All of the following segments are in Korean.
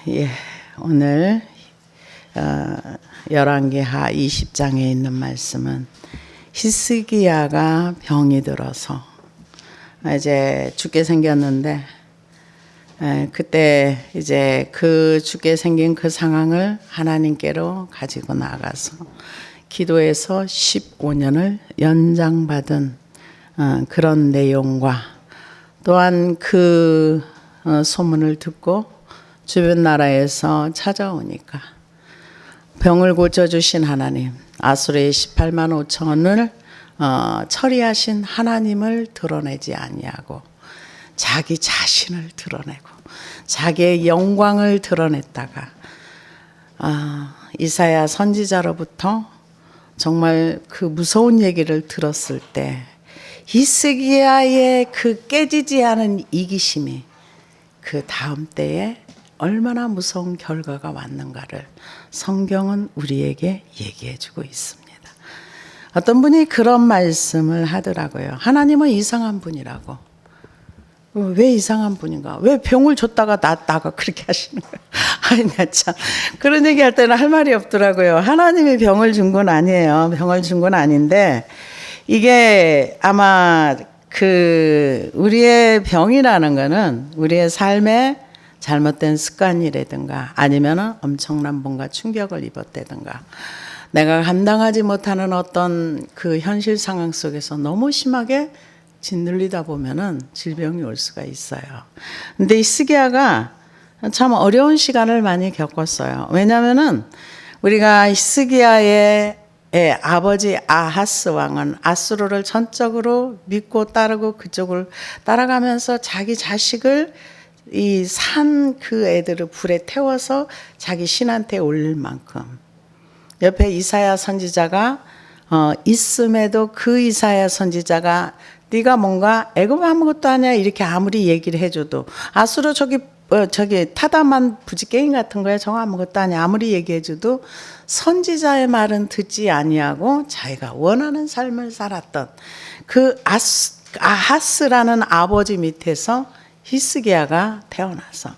예, 오늘 열왕기하 20장에 있는 말씀은 히스기야가 병이 들어서 이제 죽게 생겼는데 그때 이제 그 죽게 생긴 그 상황을 하나님께로 가지고 나가서 기도해서 15년을 연장받은 그런 내용과 또한 그 소문을 듣고 주변 나라에서 찾아오니까 병을 고쳐주신 하나님, 아수르의 18만 5천을 처리하신 하나님을 드러내지 아니하고 자기 자신을 드러내고 자기의 영광을 드러냈다가 이사야 선지자로부터 정말 그 무서운 얘기를 들었을 때 히스기야의 그 깨지지 않은 이기심이 그 다음 때에 얼마나 무서운 결과가 왔는가를 성경은 우리에게 얘기해주고 있습니다. 어떤 분이 그런 말씀을 하더라고요. 하나님은 이상한 분이라고. 왜 이상한 분인가? 왜 병을 줬다가 낫다가 그렇게 하시는 거예요? 아니, 나 참. 그런 얘기 할 때는 할 말이 없더라고요. 하나님이 병을 준 건 아니에요. 병을 준 건 아닌데, 이게 아마 우리의 병이라는 거는 우리의 삶에 잘못된 습관이라든가 아니면 엄청난 뭔가 충격을 입었다든가 내가 감당하지 못하는 어떤 그 현실 상황 속에서 너무 심하게 짓눌리다 보면은 질병이 올 수가 있어요. 근데 히스기야가 참 어려운 시간을 많이 겪었어요. 왜냐면은 우리가 히스기야의 아버지 아하스 왕은 아수르를 전적으로 믿고 따르고 그쪽을 따라가면서 자기 자식을 이 산 그 애들을 불에 태워서 자기 신한테 올릴 만큼 옆에 이사야 선지자가 있음에도 그 이사야 선지자가 네가 뭔가 애굽 아무것도 아니야 이렇게 아무리 얘기를 해줘도 아수르 저기 타다만 부지게임 같은 거야 저거 아무것도 아니야 아무리 얘기해줘도 선지자의 말은 듣지 아니하고 자기가 원하는 삶을 살았던 그 아하스라는 아버지 밑에서 히스기야가 태어나서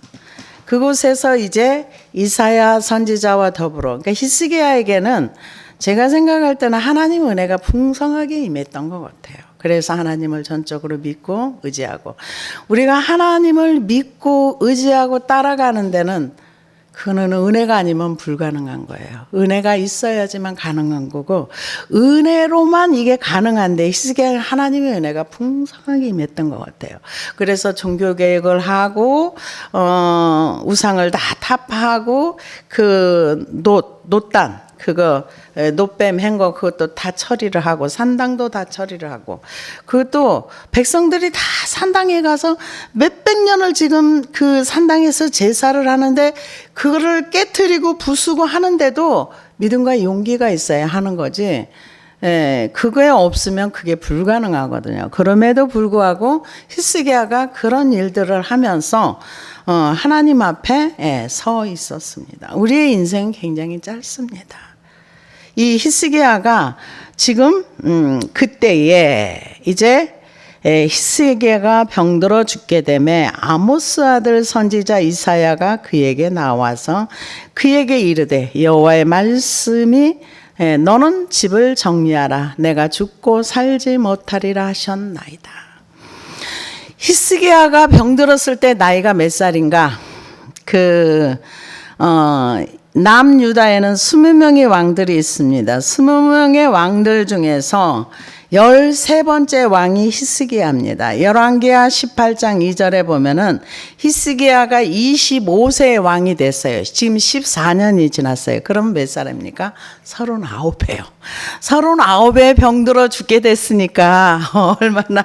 그곳에서 이제 이사야 선지자와 더불어 그러니까 히스기야에게는 제가 생각할 때는 하나님 은혜가 풍성하게 임했던 것 같아요. 그래서 하나님을 전적으로 믿고 의지하고 우리가 하나님을 믿고 의지하고 따라가는 데는 그는 은혜가 아니면 불가능한 거예요. 은혜가 있어야지만 가능한 거고 은혜로만 이게 가능한데 히스기야는 하나님의 은혜가 풍성하게 임했던 것 같아요. 그래서 종교개혁을 하고 우상을 다 타파하고 그 노단 그거 노뱀 행거 그것도 다 처리를 하고 산당도 다 처리를 하고 그것도 백성들이 다 산당에 가서 몇백 년을 지금 그 산당에서 제사를 하는데 그거를 깨트리고 부수고 하는데도 믿음과 용기가 있어야 하는 거지. 그거에 없으면 그게 불가능하거든요. 그럼에도 불구하고 히스기야가 그런 일들을 하면서 하나님 앞에 서 있었습니다. 우리의 인생은 굉장히 짧습니다. 이 히스기야가 지금 그때에 이제 히스기야가 병들어 죽게 되매 아모스 아들 선지자 이사야가 그에게 나와서 그에게 이르되 여호와의 말씀이 너는 집을 정리하라 내가 죽고 살지 못하리라 하셨나이다. 히스기야가 병들었을 때 나이가 몇 살인가? 남유다에는 20명의 왕들이 있습니다. 20명의 왕들 중에서 13번째 왕이 히스기야입니다. 열왕기하 18장 2절에 보면은 히스기야가 25세의 왕이 됐어요. 지금 14년이 지났어요. 그럼 몇 살입니까? 39이에요. 39에 병들어 죽게 됐으니까 얼마나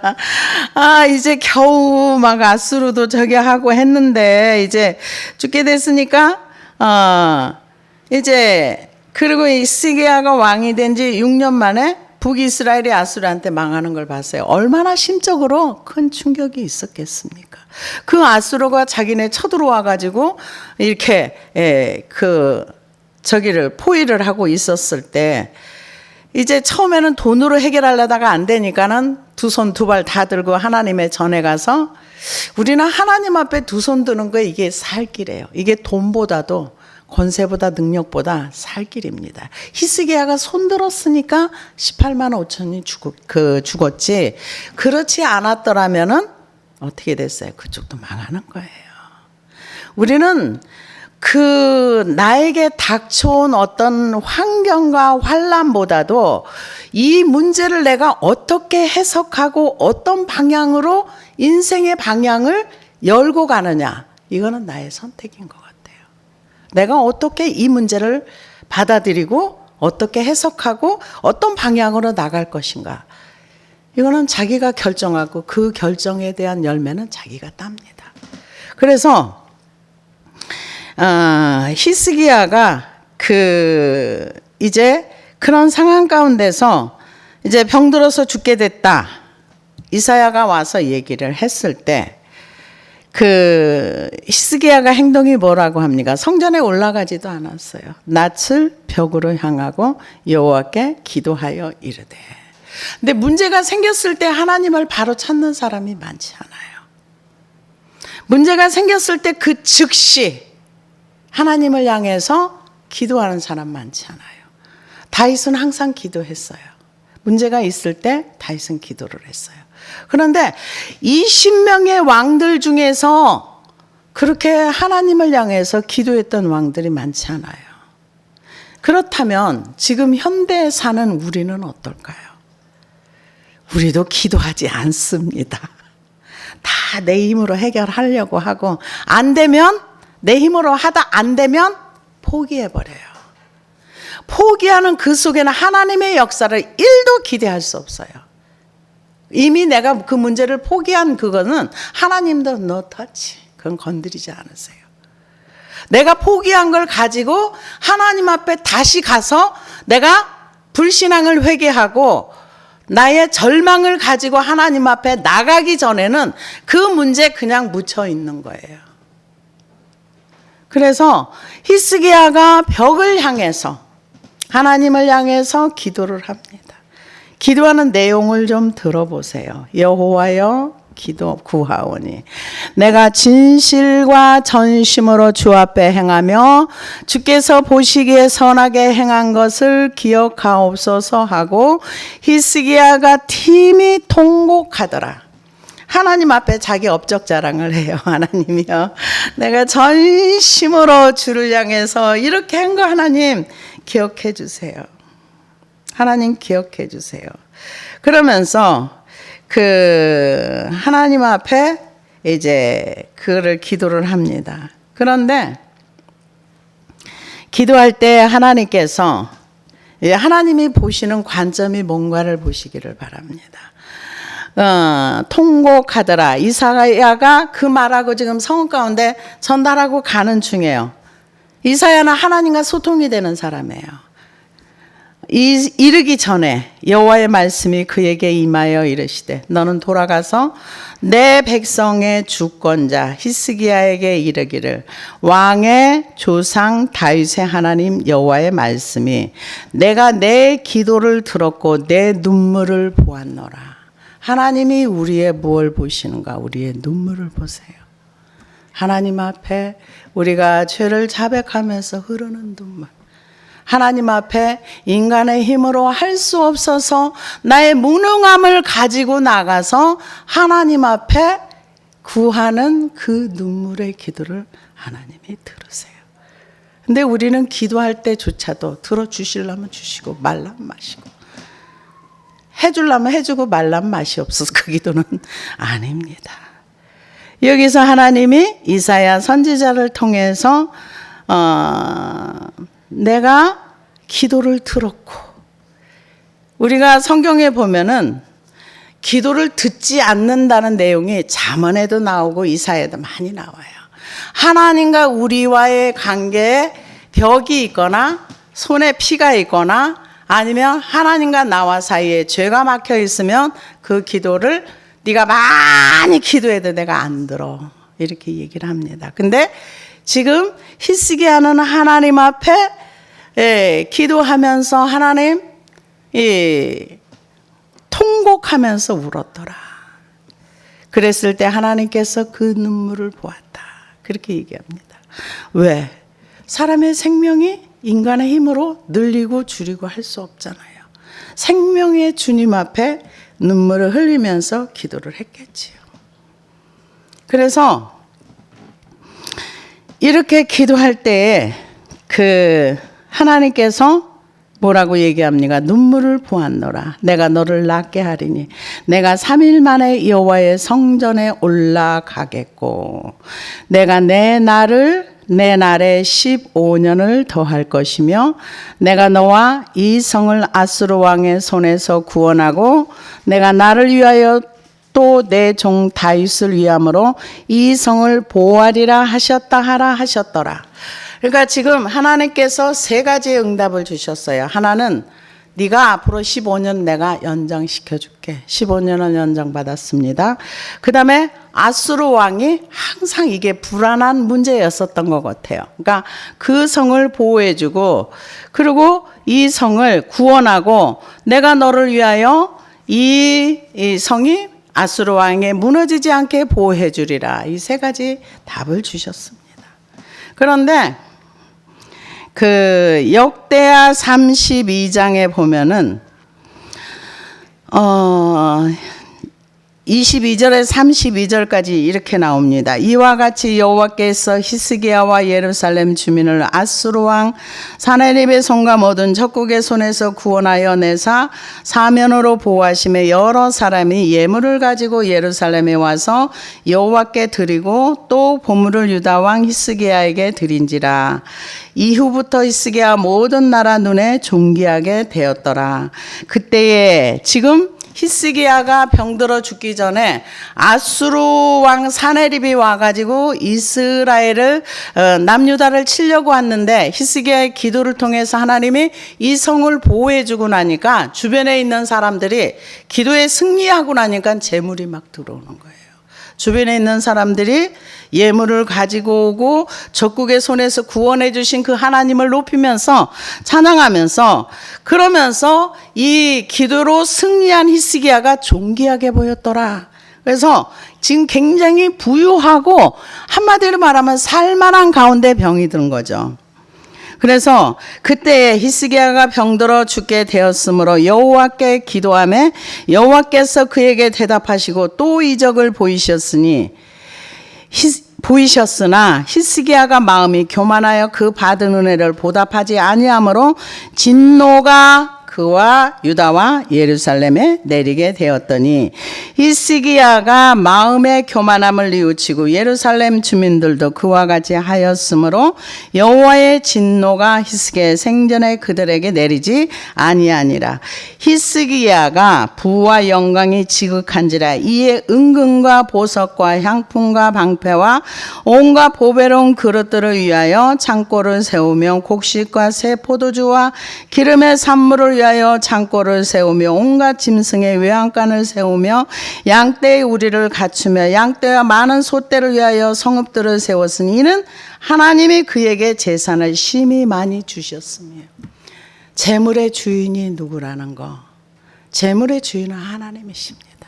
이제 겨우 막 아수르도 저기 하고 했는데 이제 죽게 됐으니까 이제 그리고 히스기야가 왕이 된 지 6년 만에 북이스라엘이 아수르한테 망하는 걸 봤어요. 얼마나 심적으로 큰 충격이 있었겠습니까? 그 아수르가 자기네 쳐들어와 가지고 이렇게 저기를 포위를 하고 있었을 때 이제 처음에는 돈으로 해결하려다가 안 되니까는 두 손 두 발 다 들고 하나님의 전에 가서 우리는 하나님 앞에 두 손 드는 거 이게 살 길이에요. 이게 돈보다도 권세보다 능력보다 살 길입니다. 히스기야가 손 들었으니까 18만 5천이 죽었지. 그렇지 않았더라면은 어떻게 됐어요? 그쪽도 망하는 거예요. 우리는 나에게 닥쳐온 어떤 환경과 환난보다도 이 문제를 내가 어떻게 해석하고 어떤 방향으로 인생의 방향을 열고 가느냐, 이거는 나의 선택인 것 같아요. 내가 어떻게 이 문제를 받아들이고 어떻게 해석하고 어떤 방향으로 나갈 것인가, 이거는 자기가 결정하고 그 결정에 대한 열매는 자기가 땁니다. 그래서 히스기야가 이제 그런 상황 가운데서 이제 병들어서 죽게 됐다. 이사야가 와서 얘기를 했을 때 히스기야가 행동이 뭐라고 합니까? 성전에 올라가지도 않았어요. 낯을 벽으로 향하고 여호와께 기도하여 이르되. 근데 문제가 생겼을 때 하나님을 바로 찾는 사람이 많지 않아요. 문제가 생겼을 때 그 즉시 하나님을 향해서 기도하는 사람 많지 않아요. 다윗은 항상 기도했어요. 문제가 있을 때 다윗은 기도를 했어요. 그런데 이 신명의 왕들 중에서 그렇게 하나님을 향해서 기도했던 왕들이 많지 않아요. 그렇다면 지금 현대에 사는 우리는 어떨까요? 우리도 기도하지 않습니다. 다 내 힘으로 해결하려고 하고, 안 되면 내 힘으로 하다 안 되면 포기해버려요. 포기하는 그 속에는 하나님의 역사를 1도 기대할 수 없어요. 이미 내가 그 문제를 포기한 그거는 하나님도 no touch, 그건 건드리지 않으세요. 내가 포기한 걸 가지고 하나님 앞에 다시 가서 내가 불신앙을 회개하고 나의 절망을 가지고 하나님 앞에 나가기 전에는 그 문제 그냥 묻혀 있는 거예요. 그래서 히스기야가 벽을 향해서 하나님을 향해서 기도를 합니다. 기도하는 내용을 좀 들어보세요. 여호와여 기도 구하오니 내가 진실과 전심으로 주 앞에 행하며 주께서 보시기에 선하게 행한 것을 기억하옵소서 하고 히스기야가 팀이 통곡하더라. 하나님 앞에 자기 업적 자랑을 해요. 하나님이요, 내가 전심으로 주를 향해서 이렇게 한 거 하나님 기억해 주세요. 하나님 기억해 주세요. 그러면서 하나님 앞에 이제 그를 기도를 합니다. 그런데 기도할 때 하나님께서 하나님이 보시는 관점이 뭔가를 보시기를 바랍니다. 통곡하더라. 이사야가 그 말하고 지금 성읍 가운데 전달하고 가는 중이에요. 이사야는 하나님과 소통이 되는 사람이에요. 이르기 전에 여호와의 말씀이 그에게 임하여 이르시되 너는 돌아가서 내 백성의 주권자 히스기야에게 이르기를 왕의 조상 다윗의 하나님 여호와의 말씀이 내가 내 기도를 들었고 내 눈물을 보았노라. 하나님이 우리의 무엇을 보시는가? 우리의 눈물을 보세요. 하나님 앞에 우리가 죄를 자백하면서 흐르는 눈물, 하나님 앞에 인간의 힘으로 할 수 없어서 나의 무능함을 가지고 나가서 하나님 앞에 구하는 그 눈물의 기도를 하나님이 들으세요. 근데 우리는 기도할 때조차도 들어주시려면 주시고 말라면 마시고 해주려면 해주고 말라면 맛이 없어서 그 기도는 아닙니다. 여기서 하나님이 이사야 선지자를 통해서 내가 기도를 들었고, 우리가 성경에 보면은 기도를 듣지 않는다는 내용이 잠언에도 나오고 이사야에도 많이 나와요. 하나님과 우리와의 관계에 벽이 있거나 손에 피가 있거나 아니면 하나님과 나와 사이에 죄가 막혀 있으면 그 기도를 네가 많이 기도해도 내가 안 들어, 이렇게 얘기를 합니다. 근데 지금 히스기야는 하나님 앞에 기도하면서 하나님 통곡하면서 울었더라. 그랬을 때 하나님께서 그 눈물을 보았다. 그렇게 얘기합니다. 왜? 사람의 생명이 인간의 힘으로 늘리고 줄이고 할 수 없잖아요. 생명의 주님 앞에 눈물을 흘리면서 기도를 했겠지요. 그래서 이렇게 기도할 때에 그 하나님께서 뭐라고 얘기합니까? 눈물을 보았노라. 내가 너를 낫게 하리니 내가 3일 만에 여호와의 성전에 올라가겠고 내가 내 날에 15년을 더할 것이며 내가 너와 이 성을 아수르 왕의 손에서 구원하고 내가 나를 위하여 또 내 종 다윗을 위함으로 이 성을 보호하리라 하셨다 하라 하셨더라. 그러니까 지금 하나님께서 세 가지의 응답을 주셨어요. 하나는 네가 앞으로 15년 내가 연장시켜 줄게. 15년은 연장받았습니다. 그 다음에 아수르 왕이 항상 이게 불안한 문제였었던 것 같아요. 그러니까 그 성을 보호해 주고 그리고 이 성을 구원하고 내가 너를 위하여 이 성이 아수르 왕에 무너지지 않게 보호해 주리라. 이 세 가지 답을 주셨습니다. 그런데 그 역대하 32장에 보면은 22절에 32절까지 이렇게 나옵니다. 이와 같이 여호와께서 히스기야와 예루살렘 주민을 아수르 왕 사네립의 손과 모든 적국의 손에서 구원하여 내사 사면으로 보호하심에 여러 사람이 예물을 가지고 예루살렘에 와서 여호와께 드리고 또 보물을 유다 왕 히스기야에게 드린지라. 이후부터 히스기야 모든 나라 눈에 존귀하게 되었더라. 그때에 지금 히스기야가 병들어 죽기 전에 아수르 왕 사네립이 와가지고 이스라엘을 남유다를 치려고 왔는데 히스기야의 기도를 통해서 하나님이 이 성을 보호해주고 나니까 주변에 있는 사람들이 기도에 승리하고 나니까 재물이 막 들어오는 거예요. 주변에 있는 사람들이 예물을 가지고 오고 적국의 손에서 구원해 주신 그 하나님을 높이면서 찬양하면서 그러면서 이 기도로 승리한 히스기야가 존귀하게 보였더라. 그래서 지금 굉장히 부유하고 한마디로 말하면 살만한 가운데 병이 든 거죠. 그래서 그때 히스기야가 병들어 죽게 되었으므로 여호와께 기도하며 여호와께서 그에게 대답하시고 또 이적을 보이셨으나 히스기야가 마음이 교만하여 그 받은 은혜를 보답하지 아니하므로 진노가 그와 유다와 예루살렘에 내리게 되었더니 히스기야가 마음의 교만함을 뉘우치고 예루살렘 주민들도 그와 같이 하였으므로 여호와의 진노가 히스기야의 생전에 그들에게 내리지 아니하니라. 히스기야가 부와 영광이 지극한지라. 이에 은금과 보석과 향품과 방패와 온갖 보배로운 그릇들을 위하여 창고를 세우며 곡식과 새 포도주와 기름의 산물을 위하여 창고를 세우며 온갖 짐승의 외양간을 세우며 양떼의 우리를 갖추며 양떼와 많은 소떼를 위하여 성읍들을 세웠으니 이는 하나님이 그에게 재산을 심히 많이 주셨으며. 재물의 주인이 누구라는 거? 재물의 주인은 하나님이십니다.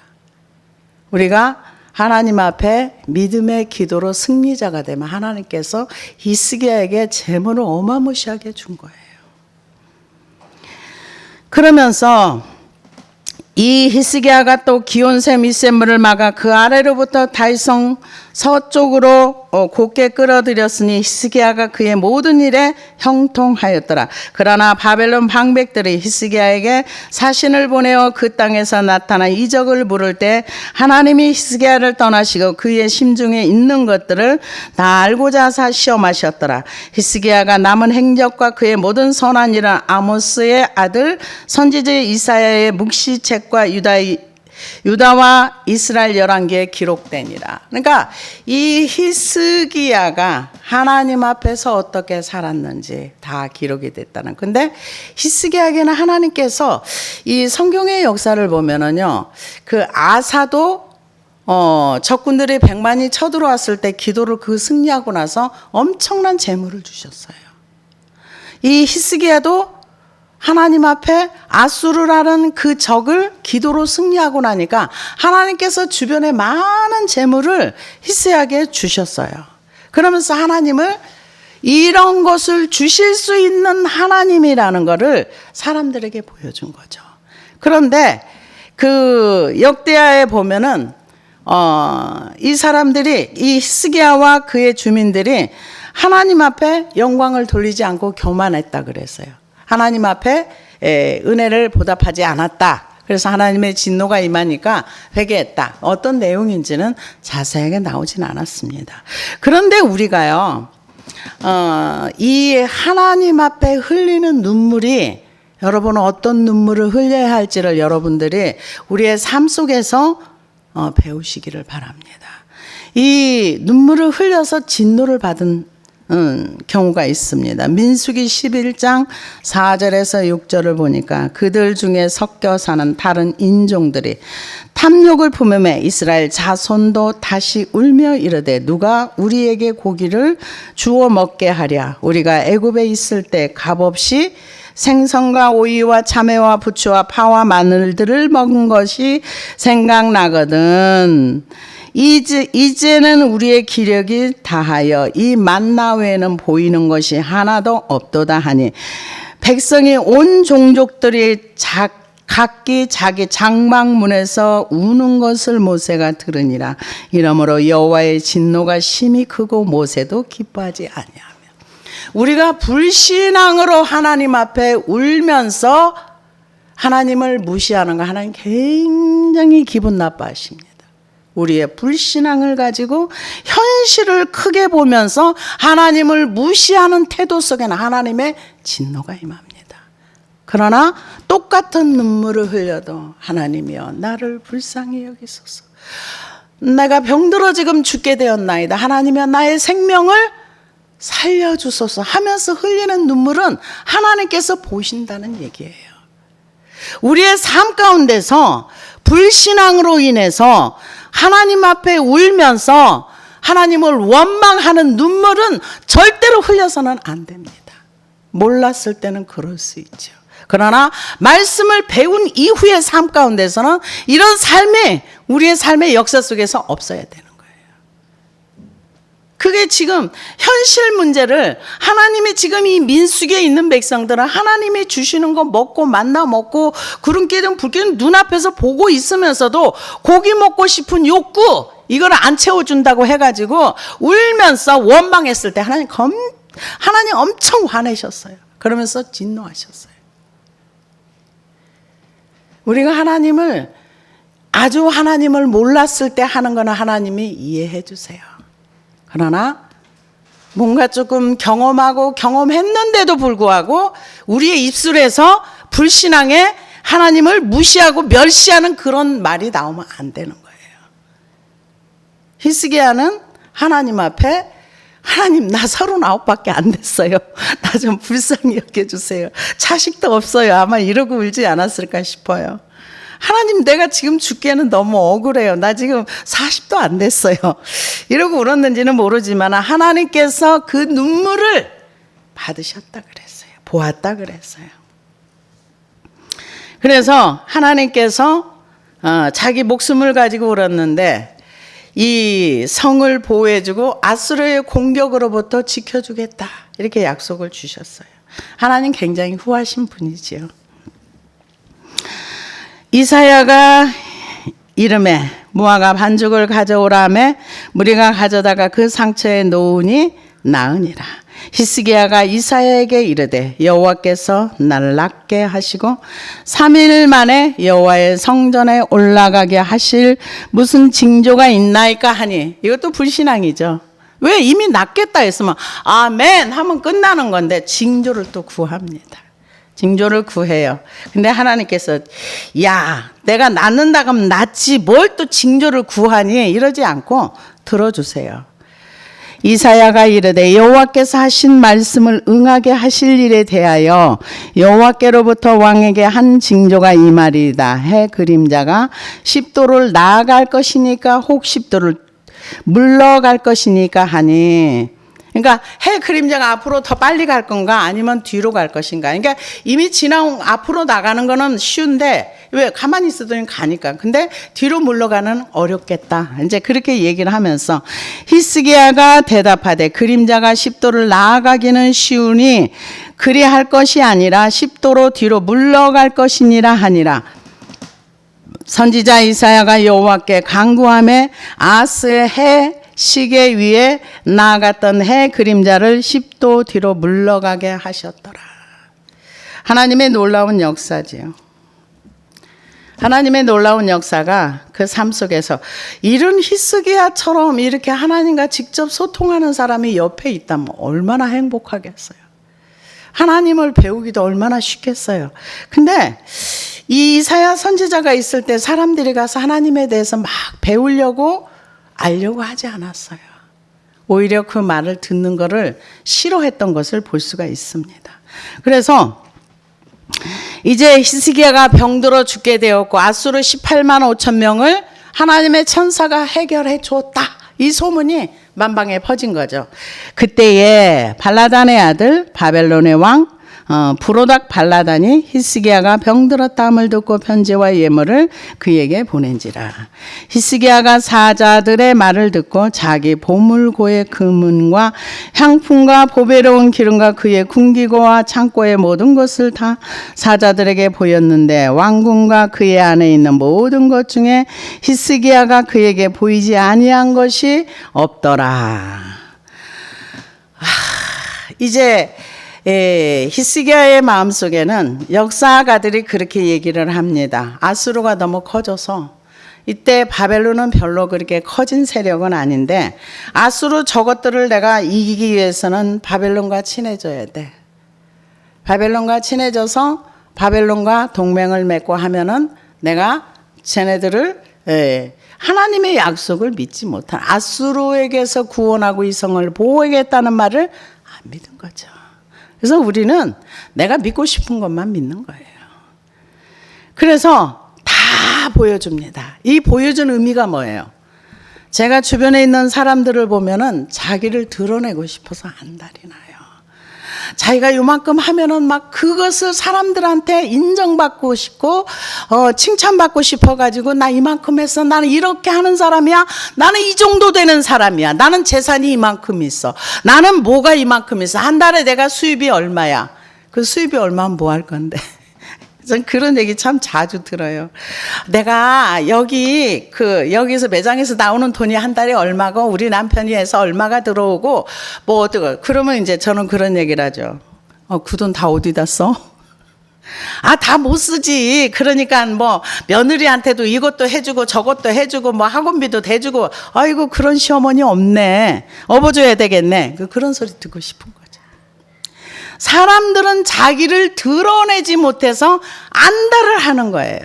우리가 하나님 앞에 믿음의 기도로 승리자가 되면 하나님께서 히스기야에게 재물을 어마무시하게 준 거예요. 그러면서 이 히스기야가 또 기온샘 윗샘물을 막아 그 아래로부터 다윗성 서쪽으로 곧게 끌어들였으니 히스기야가 그의 모든 일에 형통하였더라. 그러나 바벨론 방백들이 히스기야에게 사신을 보내어 그 땅에서 나타나 이적을 물을 때 하나님이 히스기야를 떠나시고 그의 심중에 있는 것들을 다 알고자 하사 시험하셨더라. 히스기야가 남은 행적과 그의 모든 선한 일은 아모스의 아들 선지자 이사야의 묵시책과 유다와 이스라엘 열왕기에 기록되니라. 그러니까 이 히스기야가 하나님 앞에서 어떻게 살았는지 다 기록이 됐다는. 근데 히스기야에게는 하나님께서 이 성경의 역사를 보면은요, 그 아사도 적군들이 100만이 쳐들어왔을 때 기도를 그 승리하고 나서 엄청난 재물을 주셨어요. 이 히스기야도 하나님 앞에 아수르라는 그 적을 기도로 승리하고 나니까 하나님께서 주변에 많은 재물을 히스기야에게 주셨어요. 그러면서 하나님을 이런 것을 주실 수 있는 하나님이라는 것을 사람들에게 보여준 거죠. 그런데 그 역대하에 보면은 이 사람들이, 이 히스기야와 그의 주민들이 하나님 앞에 영광을 돌리지 않고 교만했다 그랬어요. 하나님 앞에 은혜를 보답하지 않았다. 그래서 하나님의 진노가 임하니까 회개했다. 어떤 내용인지는 자세하게 나오진 않았습니다. 그런데 우리가요, 이 하나님 앞에 흘리는 눈물이, 여러분은 어떤 눈물을 흘려야 할지를 여러분들이 우리의 삶 속에서 배우시기를 바랍니다. 이 눈물을 흘려서 진노를 받은 경우가 있습니다. 민수기 11장 4절에서 6절을 보니까 그들 중에 섞여 사는 다른 인종들이 탐욕을 품음에 이스라엘 자손도 다시 울며 이르되 누가 우리에게 고기를 주워 먹게 하랴. 우리가 애굽에 있을 때 값없이 생선과 오이와 참외와 부추와 파와 마늘들을 먹은 것이 생각나거든. 이제는 우리의 기력이 다하여 이 만나 외에는 보이는 것이 하나도 없도다 하니 백성이 온 종족들이 각기 자기 장막문에서 우는 것을 모세가 들으니라. 이러므로 여호와의 진노가 심히 크고 모세도 기뻐하지 아니하며. 우리가 불신앙으로 하나님 앞에 울면서 하나님을 무시하는 거 하나님 굉장히 기분 나빠하십니다. 우리의 불신앙을 가지고 현실을 크게 보면서 하나님을 무시하는 태도 속에는 하나님의 진노가 임합니다. 그러나 똑같은 눈물을 흘려도 하나님이여 나를 불쌍히 여기소서. 내가 병들어 지금 죽게 되었나이다. 하나님이여 나의 생명을 살려주소서 하면서 흘리는 눈물은 하나님께서 보신다는 얘기예요. 우리의 삶 가운데서 불신앙으로 인해서 하나님 앞에 울면서 하나님을 원망하는 눈물은 절대로 흘려서는 안 됩니다. 몰랐을 때는 그럴 수 있죠. 그러나 말씀을 배운 이후의 삶 가운데서는 이런 삶이 우리의 삶의 역사 속에서 없어야 되는 거예요. 그게 지금 현실 문제를 하나님이 지금 이 민수기에 있는 백성들은 하나님이 주시는 거 먹고 만나 먹고 구름기둥 불기둥 눈앞에서 보고 있으면서도 고기 먹고 싶은 욕구 이걸 안 채워준다고 해가지고 울면서 원망했을 때 하나님 엄청 화내셨어요. 그러면서 진노하셨어요. 우리가 하나님을 몰랐을 때 하는 거는 하나님이 이해해 주세요. 그러나 뭔가 조금 경험했는데도 불구하고 우리의 입술에서 불신앙에 하나님을 무시하고 멸시하는 그런 말이 나오면 안 되는 거예요. 히스기야는 하나님 앞에 하나님 나 39밖에 안 됐어요. 나 좀 불쌍히 여겨주세요. 자식도 없어요. 아마 이러고 울지 않았을까 싶어요. 하나님 내가 지금 죽기에는 너무 억울해요. 나 지금 40도 안 됐어요. 이러고 울었는지는 모르지만 하나님께서 그 눈물을 받으셨다 그랬어요. 보았다 그랬어요. 그래서 하나님께서 자기 목숨을 가지고 울었는데 이 성을 보호해주고 아수르의 공격으로부터 지켜주겠다 이렇게 약속을 주셨어요. 하나님 굉장히 후하신 분이지요. 이사야가 이름에 무화과 반죽을 가져오라매 무리가 가져다가 그 상처에 놓으니 나으니라. 히스기야가 이사야에게 이르되 여호와께서 날 낫게 하시고 3일 만에 여호와의 성전에 올라가게 하실 무슨 징조가 있나이까 하니 이것도 불신앙이죠. 왜 이미 낫겠다 했으면 아멘 하면 끝나는 건데 징조를 또 구합니다. 징조를 구해요. 근데 하나님께서 야 내가 낫는다 그러면 낫지 뭘 또 징조를 구하니 이러지 않고 들어주세요. 이사야가 이르되 여호와께서 하신 말씀을 응하게 하실 일에 대하여 여호와께로부터 왕에게 한 징조가 이 말이다. 해 그림자가 10도를 나아갈 것이니까 혹 10도를 물러갈 것이니까 하니 그러니까 해 그림자가 앞으로 더 빨리 갈 건가 아니면 뒤로 갈 것인가. 그러니까 이미 지나온 앞으로 나가는 거는 쉬운데 왜 가만히 있어도 가니까. 근데 뒤로 물러가는 어렵겠다. 이제 그렇게 얘기를 하면서 히스기야가 대답하되 그림자가 10도를 나아가기는 쉬우니 그리할 것이 아니라 10도로 뒤로 물러갈 것이니라 하니라. 선지자 이사야가 여호와께 간구하며 아스의 해 시계 위에 나아갔던 해 그림자를 10도 뒤로 물러가게 하셨더라. 하나님의 놀라운 역사지요. 하나님의 놀라운 역사가 그 삶 속에서 이런 히스기야처럼 이렇게 하나님과 직접 소통하는 사람이 옆에 있다면 얼마나 행복하겠어요. 하나님을 배우기도 얼마나 쉽겠어요. 근데 이 이사야 선지자가 있을 때 사람들이 가서 하나님에 대해서 막 배우려고 알려고 하지 않았어요. 오히려 그 말을 듣는 것을 싫어했던 것을 볼 수가 있습니다. 그래서 이제 히스기야가 병들어 죽게 되었고 아수르 18만 5천 명을 하나님의 천사가 해결해 줬다. 이 소문이 만방에 퍼진 거죠. 그때에 발라단의 아들 바벨론의 왕 브로닥 발라단이 히스기야가 병들었다함을 듣고 편지와 예물을 그에게 보낸지라. 히스기야가 사자들의 말을 듣고 자기 보물고의 금은과 향품과 보배로운 기름과 그의 궁기고와 창고의 모든 것을 다 사자들에게 보였는데 왕궁과 그의 안에 있는 모든 것 중에 히스기야가 그에게 보이지 아니한 것이 없더라. 이제 히스기야의 마음속에는 역사가들이 그렇게 얘기를 합니다. 아수르가 너무 커져서 이때 바벨론은 별로 그렇게 커진 세력은 아닌데 아수르 저것들을 내가 이기기 위해서는 바벨론과 친해져야 돼. 바벨론과 친해져서 바벨론과 동맹을 맺고 하면은 내가 쟤네들을 하나님의 약속을 믿지 못한 아수르에게서 구원하고 이성을 보호하겠다는 말을 안 믿은 거죠. 그래서 우리는 내가 믿고 싶은 것만 믿는 거예요. 그래서 다 보여줍니다. 이 보여준 의미가 뭐예요? 제가 주변에 있는 사람들을 보면은 자기를 드러내고 싶어서 안달이 나요. 자기가 요만큼 하면은 막 그것을 사람들한테 인정받고 싶고 칭찬받고 싶어가지고 나 이만큼 했어. 나는 이렇게 하는 사람이야. 나는 이 정도 되는 사람이야. 나는 재산이 이만큼 있어. 나는 뭐가 이만큼 있어. 한 달에 내가 수입이 얼마야. 그 수입이 얼마면 뭐 할 건데. 전 그런 얘기 참 자주 들어요. 내가 여기서 매장에서 나오는 돈이 한 달에 얼마고 우리 남편이 해서 얼마가 들어오고 뭐 어떡해. 그러면 이제 저는 그런 얘기를 하죠. 그 돈 다 어디다 써? 다 못 쓰지. 그러니까 뭐 며느리한테도 이것도 해주고 저것도 해주고 뭐 학원비도 대주고 아이고 그런 시어머니 없네. 업어줘야 되겠네. 그런 소리 듣고 싶은 거죠. 사람들은 자기를 드러내지 못해서 안달을 하는 거예요.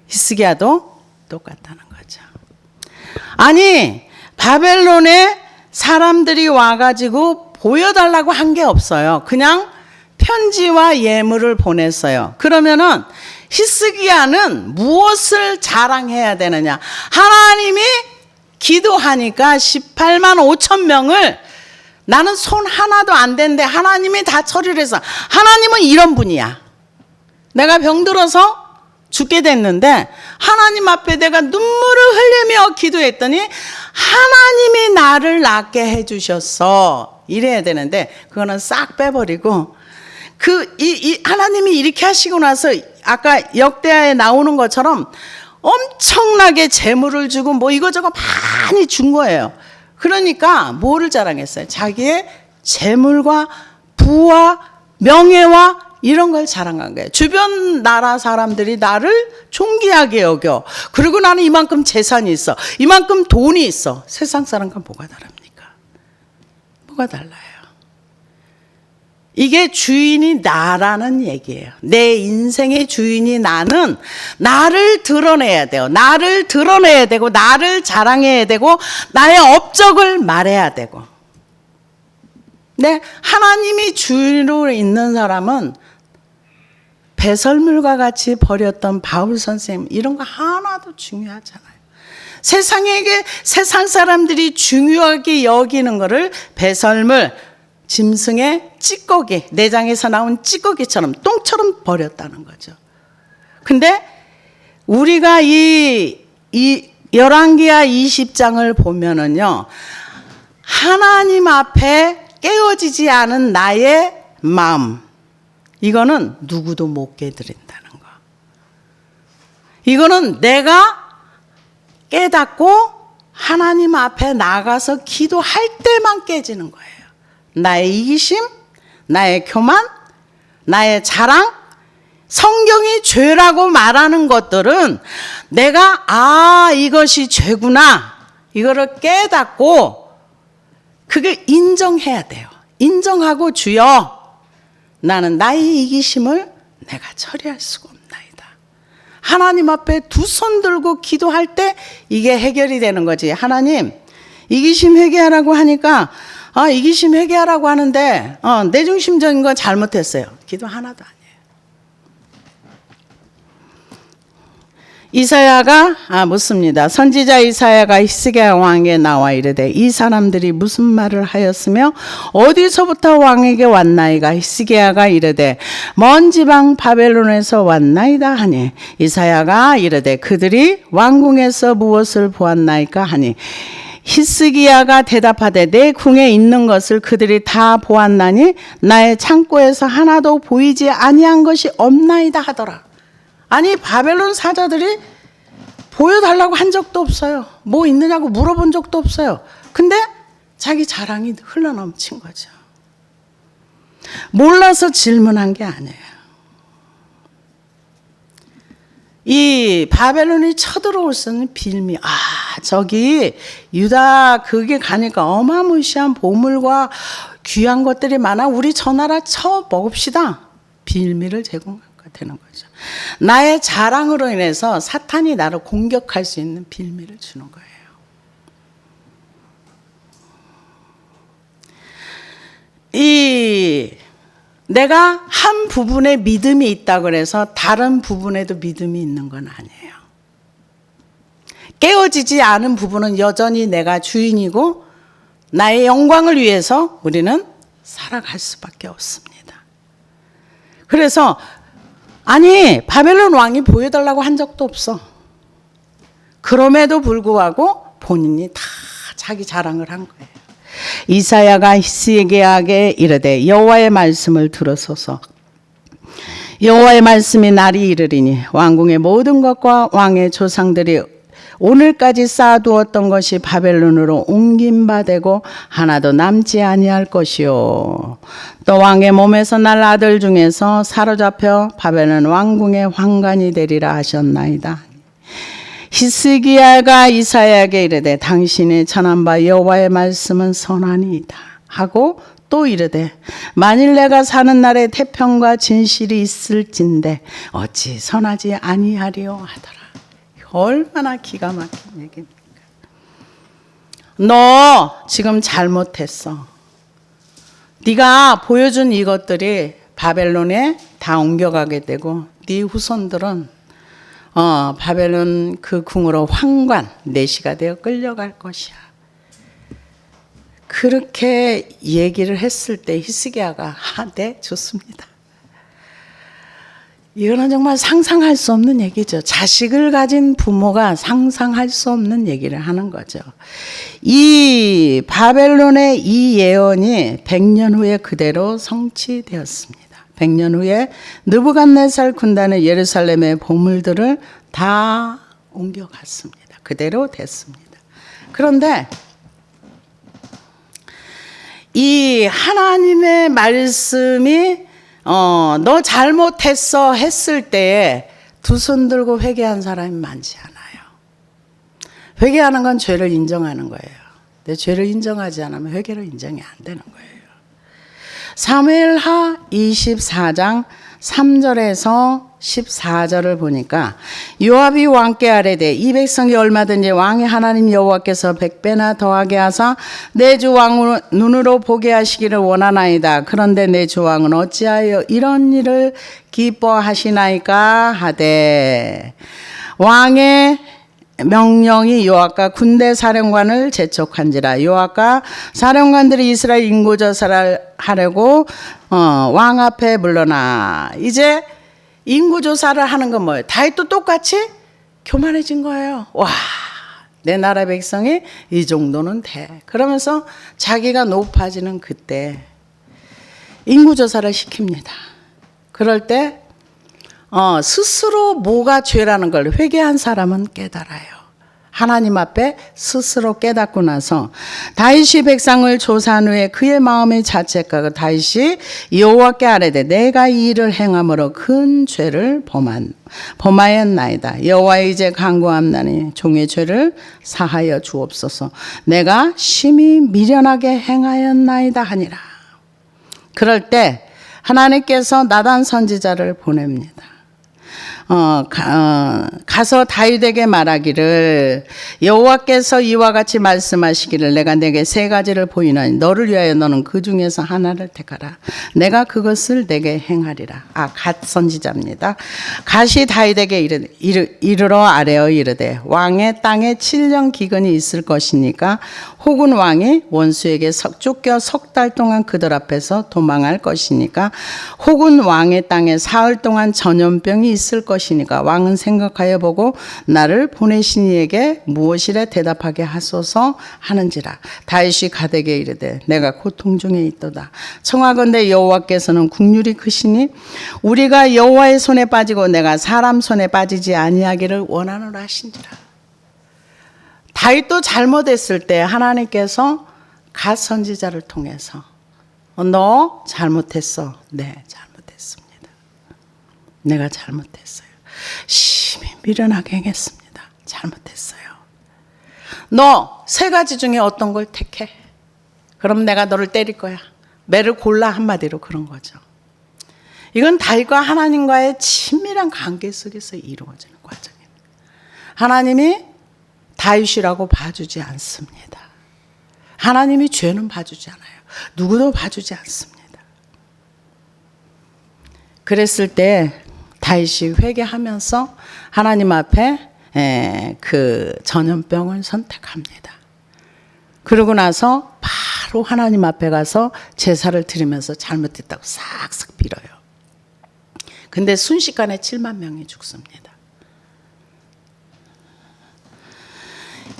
히스기야도 똑같다는 거죠. 아니 바벨론에 사람들이 와가지고 보여달라고 한 게 없어요. 그냥 편지와 예물을 보냈어요. 그러면은 히스기야는 무엇을 자랑해야 되느냐? 하나님이 기도하니까 18만 5천 명을 나는 손 하나도 안 댄데 하나님이 다 처리를 해서 하나님은 이런 분이야. 내가 병들어서 죽게 됐는데 하나님 앞에 내가 눈물을 흘리며 기도했더니 하나님이 나를 낫게 해주셨어. 이래야 되는데 그거는 싹 빼버리고 하나님이 이렇게 하시고 나서 아까 역대하에 나오는 것처럼 엄청나게 재물을 주고 뭐 이거저거 많이 준 거예요. 그러니까 뭐를 자랑했어요? 자기의 재물과 부와 명예와 이런 걸 자랑한 거예요. 주변 나라 사람들이 나를 존귀하게 여겨. 그리고 나는 이만큼 재산이 있어. 이만큼 돈이 있어. 세상 사람과 뭐가 다릅니까? 뭐가 달라요? 이게 주인이 나라는 얘기예요. 내 인생의 주인이 나는 나를 드러내야 돼요. 나를 드러내야 되고 나를 자랑해야 되고 나의 업적을 말해야 되고. 네, 하나님이 주인으로 있는 사람은 배설물과 같이 버렸던 바울 선생님 이런 거 하나도 중요하잖아요. 세상 사람들이 중요하게 여기는 거를 배설물 짐승의 찌꺼기, 내장에서 나온 찌꺼기처럼 똥처럼 버렸다는 거죠. 근데 우리가 이 열왕기하 20장을 보면은요, 하나님 앞에 깨어지지 않은 나의 마음, 이거는 누구도 못 깨드린다는 거. 이거는 내가 깨닫고 하나님 앞에 나가서 기도할 때만 깨지는 거예요. 나의 이기심, 나의 교만, 나의 자랑, 성경이 죄라고 말하는 것들은 내가 이것이 죄구나, 이거를 깨닫고 그걸 인정해야 돼요. 인정하고 주여, 나는 나의 이기심을 내가 처리할 수가 없나이다. 하나님 앞에 두 손 들고 기도할 때 이게 해결이 되는 거지. 하나님, 이기심 회개하라고 하니까 이기심 회개하라고 하는데 내중심적인 건 잘못했어요. 기도 하나도 아니에요. 이사야가 묻습니다. 선지자 이사야가 히스기야 왕에게 나와 이르되 이 사람들이 무슨 말을 하였으며 어디서부터 왕에게 왔나이까? 히스기야가 이르되 먼 지방 바벨론에서 왔나이다 하니 이사야가 이르되 그들이 왕궁에서 무엇을 보았나이까 하니 히스기야가 대답하되 내 궁에 있는 것을 그들이 다 보았나니 나의 창고에서 하나도 보이지 아니한 것이 없나이다 하더라. 아니, 바벨론 사자들이 보여달라고 한 적도 없어요. 뭐 있느냐고 물어본 적도 없어요. 근데 자기 자랑이 흘러넘친 거죠. 몰라서 질문한 게 아니에요. 이 바벨론이 쳐들어올 수 있는 빌미, 저기 유다 그게 가니까 어마무시한 보물과 귀한 것들이 많아, 우리 저 나라 쳐 먹읍시다. 빌미를 제공한 되는 거죠. 나의 자랑으로 인해서 사탄이 나를 공격할 수 있는 빌미를 주는 거예요. 내가 한 부분에 믿음이 있다고 그래서 다른 부분에도 믿음이 있는 건 아니에요. 깨어지지 않은 부분은 여전히 내가 주인이고 나의 영광을 위해서 우리는 살아갈 수밖에 없습니다. 그래서 바벨론 왕이 보여달라고 한 적도 없어. 그럼에도 불구하고 본인이 다 자기 자랑을 한 거예요. 이사야가 히스기야에게 이르되 여호와의 말씀을 들으소서. 여호와의 말씀이 날이 이르리니 왕궁의 모든 것과 왕의 조상들이 오늘까지 쌓아두었던 것이 바벨론으로 옮긴 바 되고 하나도 남지 아니할 것이요. 또 왕의 몸에서 날 아들 중에서 사로잡혀 바벨론 왕궁의 환관이 되리라 하셨나이다. 히스기야가 이사야에게 이르되 당신이 전한 바 여호와의 말씀은 선하니이다 하고 또 이르되 만일 내가 사는 날에 태평과 진실이 있을진데 어찌 선하지 아니하리요 하더라. 얼마나 기가 막힌 얘기입니까? 너 지금 잘못했어. 네가 보여준 이것들이 바벨론에 다 옮겨가게 되고 네 후손들은 바벨론 그 궁으로 환관, 내시가 되어 끌려갈 것이야. 그렇게 얘기를 했을 때 히스기야가 네, 좋습니다. 이거는 정말 상상할 수 없는 얘기죠. 자식을 가진 부모가 상상할 수 없는 얘기를 하는 거죠. 이 바벨론의 이 예언이 100년 후에 그대로 성취되었습니다. 100년 후에 느부갓네살 군단의 예루살렘의 보물들을 다 옮겨갔습니다. 그대로 됐습니다. 그런데 이 하나님의 말씀이 너 잘못했어 했을 때에 두 손 들고 회개한 사람이 많지 않아요. 회개하는 건 죄를 인정하는 거예요. 근데 죄를 인정하지 않으면 회개로 인정이 안 되는 거예요. 사무엘하 24장 3절에서 14절을 보니까 요압이 왕께 아뢰되 이 백성이 얼마든지 왕의 하나님 여호와께서 100배나 더하게 하사 내 주 왕 눈으로 보게 하시기를 원하나이다. 그런데 내 주 왕은 어찌하여 이런 일을 기뻐하시나이까 하되 왕의 명령이 요압과 군대 사령관을 재촉한지라. 요압과 사령관들이 이스라엘 인구조사를 하려고 왕 앞에 물러나. 이제 인구조사를 하는 건 뭐예요? 다윗도 똑같이 교만해진 거예요. 와, 내 나라 백성이 이 정도는 돼. 그러면서 자기가 높아지는 그때 인구조사를 시킵니다. 그럴 때 스스로 뭐가 죄라는 걸 회개한 사람은 깨달아요. 하나님 앞에 스스로 깨닫고 나서 다윗이 백성을 조사한 후에 그의 마음의 자책하고 다윗이 여호와께 아뢰되 내가 이 일을 행함으로 큰 죄를 범하였나이다. 여호와여 이제 간구함나니 종의 죄를 사하여 주옵소서. 내가 심히 미련하게 행하였나이다 하니라. 그럴 때 하나님께서 나단 선지자를 보냅니다. 가서 다윗에게 말하기를 여호와께서 이와 같이 말씀하시기를 내가 내게 세 가지를 보이나니 너를 위하여 너는 그 중에서 하나를 택하라. 내가 그것을 내게 행하리라. 갓 선지자입니다. 갓이 다윗에게 이르러 아뢰어 이르되 왕의 땅에 7년 기근이 있을 것이니까 혹은 왕이 원수에게 쫓겨 석 달 동안 그들 앞에서 도망할 것이니까 혹은 왕의 땅에 사흘 동안 전염병이 있을 것이니까 왕은 생각하여 보고 나를 보내신 이에게 무엇이라 대답하게 하소서 하는지라. 다윗이 갓에게 이르되 내가 고통 중에 있도다. 청하건대 여호와께서는 국률이 크시니 우리가 여호와의 손에 빠지고 내가 사람 손에 빠지지 아니하기를 원하노라 하신지라. 다윗도 잘못했을 때 하나님께서 갓 선지자를 통해서 너 잘못했어. 네, 잘못했습니다. 내가 잘못했어요. 심히 미련하게 행했습니다. 잘못했어요. 너 세 가지 중에 어떤 걸 택해? 그럼 내가 너를 때릴 거야. 매를 골라 한마디로 그런 거죠. 이건 다윗과 하나님과의 친밀한 관계 속에서 이루어지는 과정입니다. 하나님이 다윗이라고 봐주지 않습니다. 하나님이 죄는 봐주지 않아요. 누구도 봐주지 않습니다. 그랬을 때 다윗이 회개하면서 하나님 앞에 그 전염병을 선택합니다. 그러고 나서 바로 하나님 앞에 가서 제사를 드리면서 잘못했다고 싹싹 빌어요. 근데 순식간에 7만 명이 죽습니다.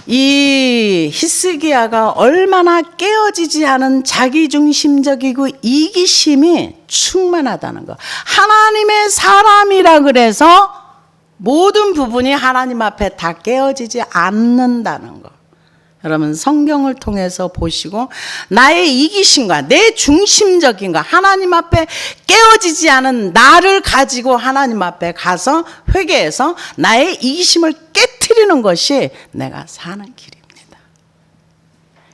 이 히스기야가 얼마나 깨어지지 않은 자기중심적이고 이기심이 충만하다는 거. 하나님의 사람이라 그래서 모든 부분이 하나님 앞에 다 깨어지지 않는다는 거. 여러분 성경을 통해서 보시고 나의 이기심과 내 중심적인 거 하나님 앞에 깨어지지 않은 나를 가지고 하나님 앞에 가서 회개해서 나의 이기심을 깨트리는 것이 내가 사는 길입니다.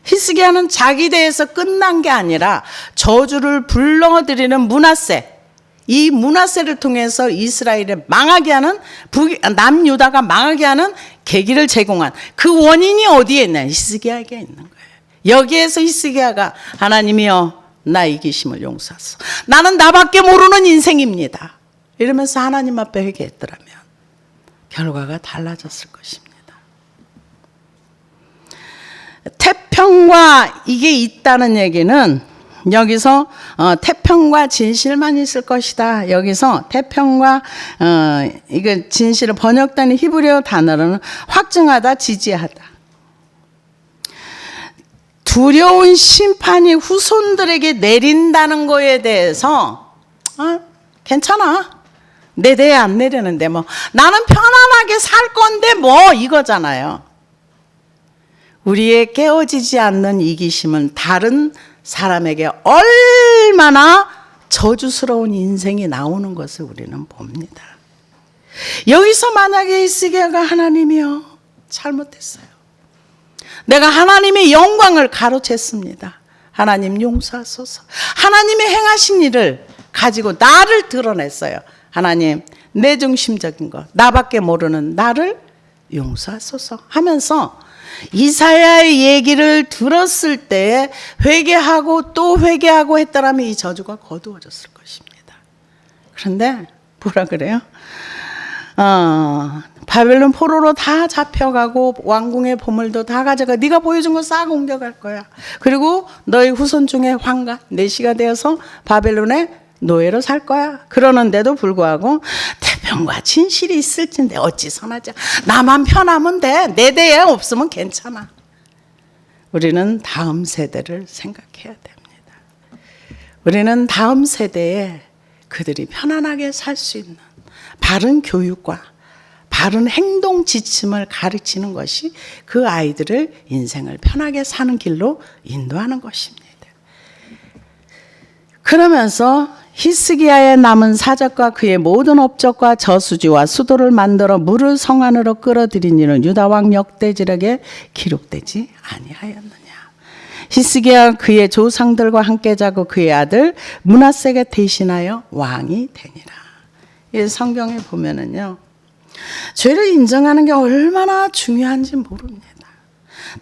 히스기야는 자기 대해서 끝난 게 아니라 저주를 불러들이는 므낫세, 이 므낫세를 통해서 이스라엘을 망하게 하는 남유다가 망하게 하는 계기를 제공한 그 원인이 어디에 있냐? 히스기야에게 있는 거예요. 여기에서 히스기야가 하나님이여 나 이기심을 용서하소서. 나는 나밖에 모르는 인생입니다. 이러면서 하나님 앞에 회개했더라면 결과가 달라졌을 것입니다. 태평과 이게 있다는 얘기는 여기서 태평과 진실만 있을 것이다. 여기서 태평과 이게 진실을 번역된 히브리어 단어로는 확증하다, 지지하다. 두려운 심판이 후손들에게 내린다는 거에 대해서 괜찮아. 내 대에 안 내리는데 뭐 나는 편안하게 살 건데 뭐 이거잖아요. 우리의 깨어지지 않는 이기심은 다른 사람에게 얼마나 저주스러운 인생이 나오는 것을 우리는 봅니다. 여기서 만약에 히스기야가 하나님이여 잘못했어요. 내가 하나님의 영광을 가로챘습니다. 하나님 용서하소서. 하나님의 행하신 일을 가지고 나를 드러냈어요. 하나님 내 중심적인 것 나밖에 모르는 나를 용서하소서 하면서 이사야의 얘기를 들었을 때 회개하고 또 회개하고 했더라면 이 저주가 거두어졌을 것입니다. 그런데 뭐라 그래요? 바벨론 포로로 다 잡혀가고 왕궁의 보물도 다 가져가 네가 보여준 거 싹 옮겨갈 거야. 그리고 너희 후손 중에 황가 내시가 되어서 바벨론의 노예로 살 거야. 그러는데도 불구하고 태평과 진실이 있을 텐데 어찌 선하지? 나만 편하면 돼. 내 대에 없으면 괜찮아. 우리는 다음 세대를 생각해야 됩니다. 우리는 다음 세대에 그들이 편안하게 살 수 있는 바른 교육과 바른 행동 지침을 가르치는 것이 그 아이들을 인생을 편하게 사는 길로 인도하는 것입니다. 그러면서 히스기야의 남은 사적과 그의 모든 업적과 저수지와 수도를 만들어 물을 성 안으로 끌어들인 일은 유다 왕 역대지력에 기록되지 아니하였느냐. 히스기야 그의 조상들과 함께 자고 그의 아들 므낫세가 대신하여 왕이 되니라. 이 성경에 보면은요, 죄를 인정하는 게 얼마나 중요한지 모릅니다.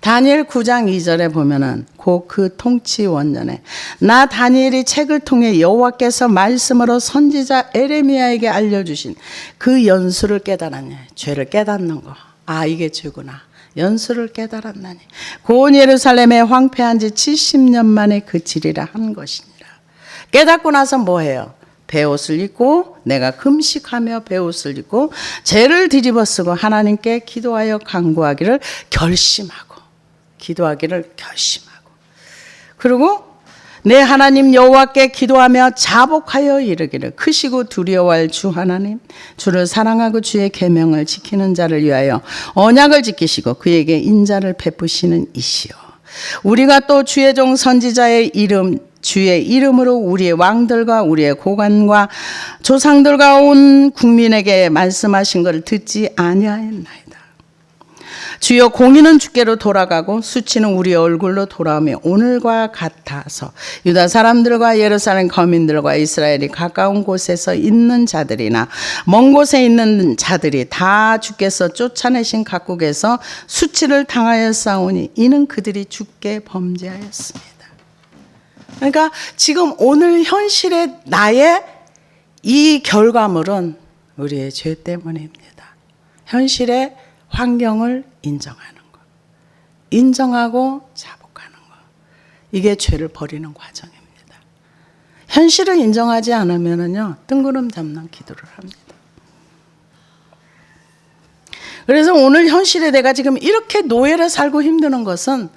다니엘 9장 2절에 보면은 그 통치 원년에 나 다니엘이 책을 통해 여호와께서 말씀으로 선지자 에레미야에게 알려주신 그 연수를 깨달았냐. 죄를 깨닫는 거. 아, 이게 죄구나. 연수를 깨달았나니 곧 예루살렘에 황폐한 지 70년 만에 그치리라 한 것이니라. 깨닫고 나서 뭐해요? 베옷을 입고 내가 금식하며 베옷을 입고 죄를 뒤집어쓰고 하나님께 기도하여 간구하기를 결심하고 그리고 내 하나님 여호와께 기도하며 자복하여 이르기를 크시고 두려워할 주 하나님 주를 사랑하고 주의 계명을 지키는 자를 위하여 언약을 지키시고 그에게 인자를 베푸시는 이시여 우리가 또 주의 종 선지자의 이름 주의 이름으로 우리의 왕들과 우리의 고관과 조상들과 온 국민에게 말씀하신 것을 듣지 아니하였나이다. 주여 공의는 주께로 돌아가고 수치는 우리의 얼굴로 돌아오며 오늘과 같아서 유다 사람들과 예루살렘 거민들과 이스라엘이 가까운 곳에서 있는 자들이나 먼 곳에 있는 자들이 다 주께서 쫓아내신 각국에서 수치를 당하여 싸우니 이는 그들이 주께 범죄하였습니다. 그러니까 지금 오늘 현실의 나의 이 결과물은 우리의 죄 때문입니다. 현실의 환경을 인정하는 것, 인정하고 자복하는 것, 이게 죄를 버리는 과정입니다. 현실을 인정하지 않으면요 뜬구름 잡는 기도를 합니다. 그래서 오늘 현실에 내가 지금 이렇게 노예를 살고 힘드는 것은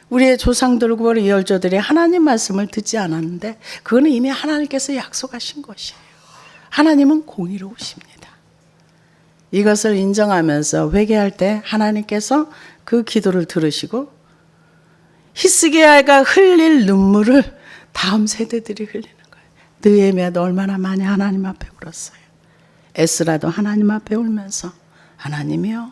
우리의 조상들과 우리 열조들이 하나님 말씀을 듣지 않았는데 그거는 이미 하나님께서 약속하신 것이에요. 하나님은 공의로우십니다. 이것을 인정하면서 회개할 때 하나님께서 그 기도를 들으시고 히스기야가 흘릴 눈물을 다음 세대들이 흘리는 거예요. 느헤미야도 얼마나 많이 하나님 앞에 울었어요. 에스라도 하나님 앞에 울면서 하나님이여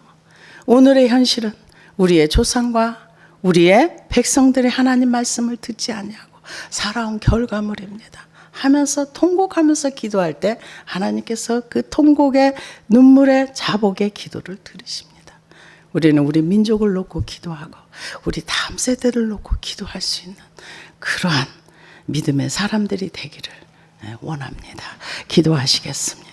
오늘의 현실은 우리의 조상과 우리의 백성들이 하나님 말씀을 듣지 아니하고 살아온 결과물입니다 하면서 통곡하면서 기도할 때 하나님께서 그 통곡의 눈물의 자복의 기도를 들으십니다. 우리는 우리 민족을 놓고 기도하고 우리 다음 세대를 놓고 기도할 수 있는 그러한 믿음의 사람들이 되기를 원합니다. 기도하시겠습니다.